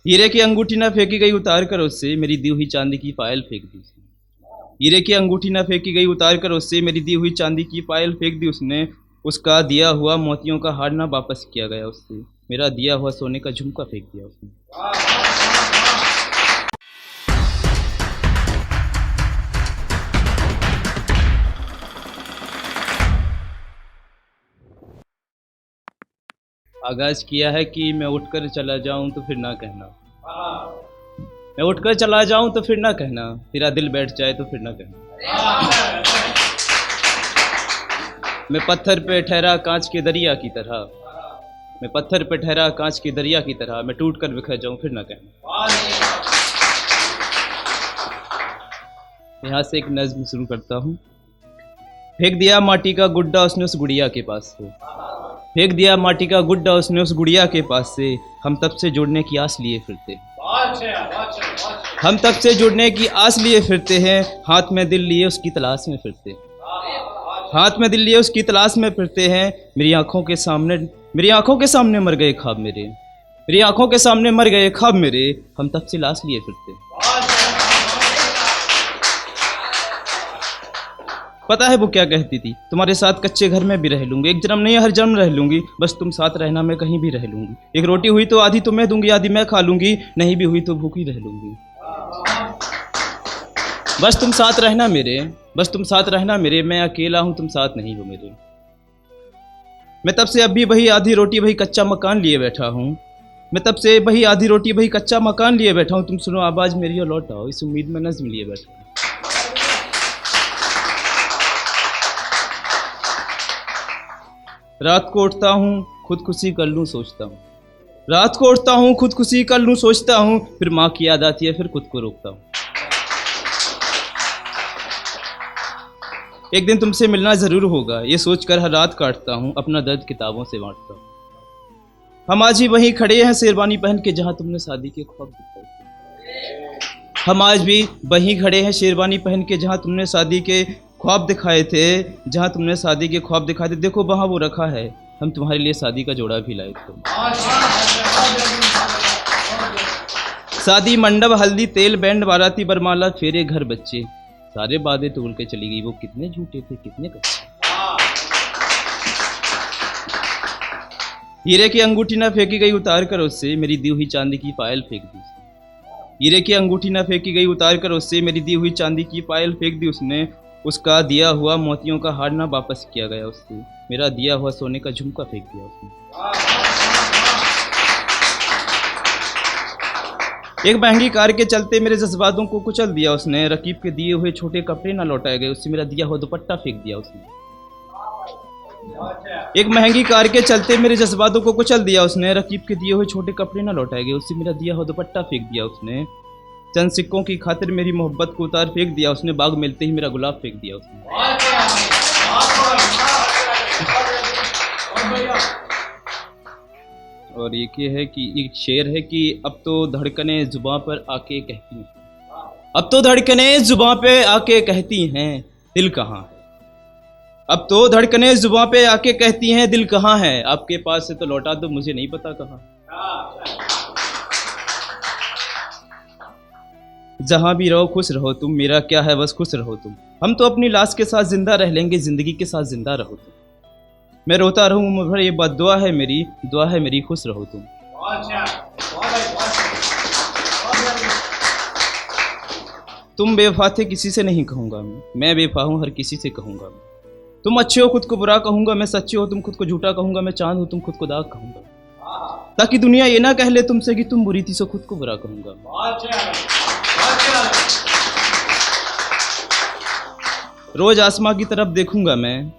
हीरे की अंगूठी ना फेंकी गई उतार कर उससे, मेरी दी हुई चांदी की पायल फेंक दी उसने। हीरे की अंगूठी ना फेंकी गई उतार कर उससे, मेरी दी हुई चांदी की पायल फेंक दी उसने। उसका दिया हुआ मोतियों का हार ना वापस किया गया उससे, मेरा दिया हुआ सोने का झुमका फेंक दिया उसने। आगाज किया है कि मैं उठकर चला जाऊं तो फिर ना कहना, मैं उठकर चला जाऊं तो फिर ना कहना, तेरा दिल बैठ जाए तो फिर ना कहना। मैं पत्थर पे ठहरा कांच के दरिया की तरह, मैं पत्थर पे ठहरा कांच के दरिया की तरह, मैं टूट कर बिखर जाऊं फिर ना कहना। यहाँ से एक नज्म शुरू करता हूँ। फेंक दिया माटी का गुड्डा उसने उस गुड़िया के पास से, फेंक दिया माटी का गुड्डा उसने उस गुड़िया के पास से। हम तब से जुड़ने की आस लिए फिरते, हम तब से जुड़ने की आस लिए फिरते हैं, हाथ में दिल लिए उसकी तलाश में फिरते, हाथ में दिल लिए उसकी तलाश में फिरते हैं। मेरी आंखों के सामने, मेरी आंखों के सामने मर गए ख्वाब मेरे, मेरी आंखों के सामने मर गए ख्वाब मेरे, हम तब से लाश लिए फिरते। पता है वो क्या कहती थी, तुम्हारे साथ कच्चे घर में भी रह लूंगी, एक जन्म नहीं हर जन्म रह लूंगी, बस तुम साथ रहना मैं कहीं भी रह लूंगी। एक रोटी हुई तो आधी तुम्हें दूंगी, आधी मैं खा लूंगी, नहीं भी हुई तो भूखी रह लूंगी। बस तुम साथ रहना मेरे, बस तुम साथ रहना मेरे, मैं अकेला हूं तुम साथ नहीं हो मेरे। मैं तब से अब भी वही आधी रोटी वही कच्चा मकान लिए बैठा हूँ, मैं तब से वही आधी रोटी वही कच्चा मकान लिए बैठा हूँ। तुम सुनो आवाज मेरी और लौट आओ, इस उम्मीद में नज्म लिए बैठा हूँ। रात को उठता हूँ खुदकुशी कर लूँ सोचता हूँ, रात को उठता हूँ खुदकुशी कर लूँ सोचता हूँ, फिर माँ की याद आती है फिर खुद को रोकता हूँ। एक दिन तुमसे मिलना जरूर होगा ये सोचकर हर रात काटता हूँ, अपना दर्द किताबों से बांटता हूँ। हम आज ही वहीं खड़े हैं शेरवानी पहन के जहाँ तुमने शादी के ख्वाब दिखाए थे, हम आज भी वहीं खड़े हैं शेरवानी पहन के जहाँ तुमने शादी के ख्वाब दिखाए थे, जहाँ तुमने शादी के ख्वाब दिखाए थे। देखो वहाँ वो रखा है, हम तुम्हारे लिए शादी का जोड़ा भी लाए थे। शादी मंडप हल्दी तेल बैंड बाराती बरमाला फेरे घर बच्चे, सारे वादे तोड़ के चली गई वो, कितने झूठे थे कितने कच्चे। हीरे की अंगूठी ना फेंकी गई उतार कर उससे, मेरी दी हुई चांदी की पायल फेंक दी उसने। हीरे की अंगूठी ना फेंकी गई उतार कर उससे, मेरी दी हुई चांदी की पायल फेंक दी उसने। उसका दिया हुआ मोतियों का हार ना वापस किया गया उससे, मेरा दिया हुआ सोने का झुमका फेंक दिया उसने। एक महंगी कार के चलते मेरे जज्बातों को कुचल दिया उसने, रकीब के दिए हुए छोटे कपड़े ना लौटाए गए उससे, मेरा दिया हुआ दुपट्टा फेंक दिया उसने। एक महंगी कार के चलते मेरे जज्बातों को कुचल दिया उसने, रकीब के दिए हुए छोटे कपड़े ना लौटाए गए उससे, मेरा दिया हुआ दुपट्टा फेंक दिया उसने। चंद सिक्कों की खातिर मेरी मोहब्बत को उतार फेंक दिया उसने, बाग मिलते ही मेरा गुलाब फेंक दिया उसने। और ये है कि एक शेर है कि अब तो धड़कने जुबां पर आके कहती हैं, अब तो धड़कने जुबां पे आके कहती हैं दिल कहाँ है, अब तो धड़कने जुबां पे आके कहती हैं दिल कहाँ है, आपके पास से तो लौटा दो मुझे नहीं पता कहाँ। जहां भी रहो खुश रहो तुम, मेरा क्या है बस खुश रहो तुम, हम तो अपनी लाश के साथ जिंदा रह लेंगे, जिंदगी के साथ जिंदा रहो तुम। मैं रोता रहूं मगर ये बात दुआ है मेरी, दुआ है मेरी खुश रहो तुम। तुम बेवफा थे किसी से नहीं कहूंगा मैं बेवफा हूं हर किसी से कहूंगा मैं। तुम अच्छे हो खुद को बुरा कहूंगा मैं, सच्चे हो तुम खुद को झूठा कहूंगा मैं, चांद हो तुम खुद को दाग कहूंगा, ताकि दुनिया ये ना कह ले तुमसे कि तुम बुरी थी सो खुद को बुरा कहूंगा। रोज आसमां की तरफ देखूंगा मैं,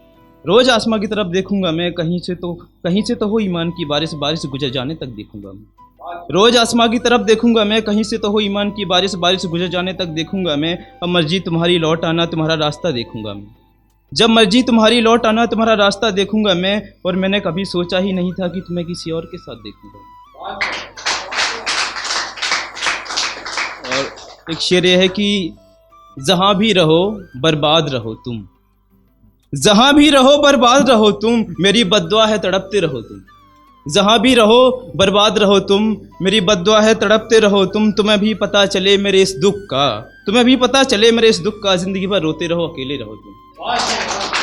रोज आसमां की तरफ देखूंगा मैं, कहीं से तो हो ईमान की बारिश, बारिश गुजर जाने तक देखूंगा मैं। रोज आसमां की तरफ देखूंगा मैं, कहीं से तो हो ईमान की बारिश, बारिश गुजर जाने तक देखूंगा मैं। अब मर्जी तुम्हारी लौट आना तुम्हारा रास्ता देखूंगा मैं, जब मर्जी तुम्हारी लौट आना तुम्हारा रास्ता देखूंगा मैं। और मैंने कभी सोचा ही नहीं था कि तुम्हें किसी और के साथ देखूंगा। और एक शेर यह है कि जहां भी रहो बर्बाद रहो तुम, जहां भी रहो बर्बाद रहो तुम, मेरी बद्दुआ है तड़पते रहो तुम। जहाँ भी रहो बर्बाद रहो तुम, मेरी बद्दुआ है तड़पते रहो तुम। तुम्हें भी पता चले मेरे इस दुख का, तुम्हें भी पता चले मेरे इस दुख का, जिंदगी भर रोते रहो अकेले रहो तुम।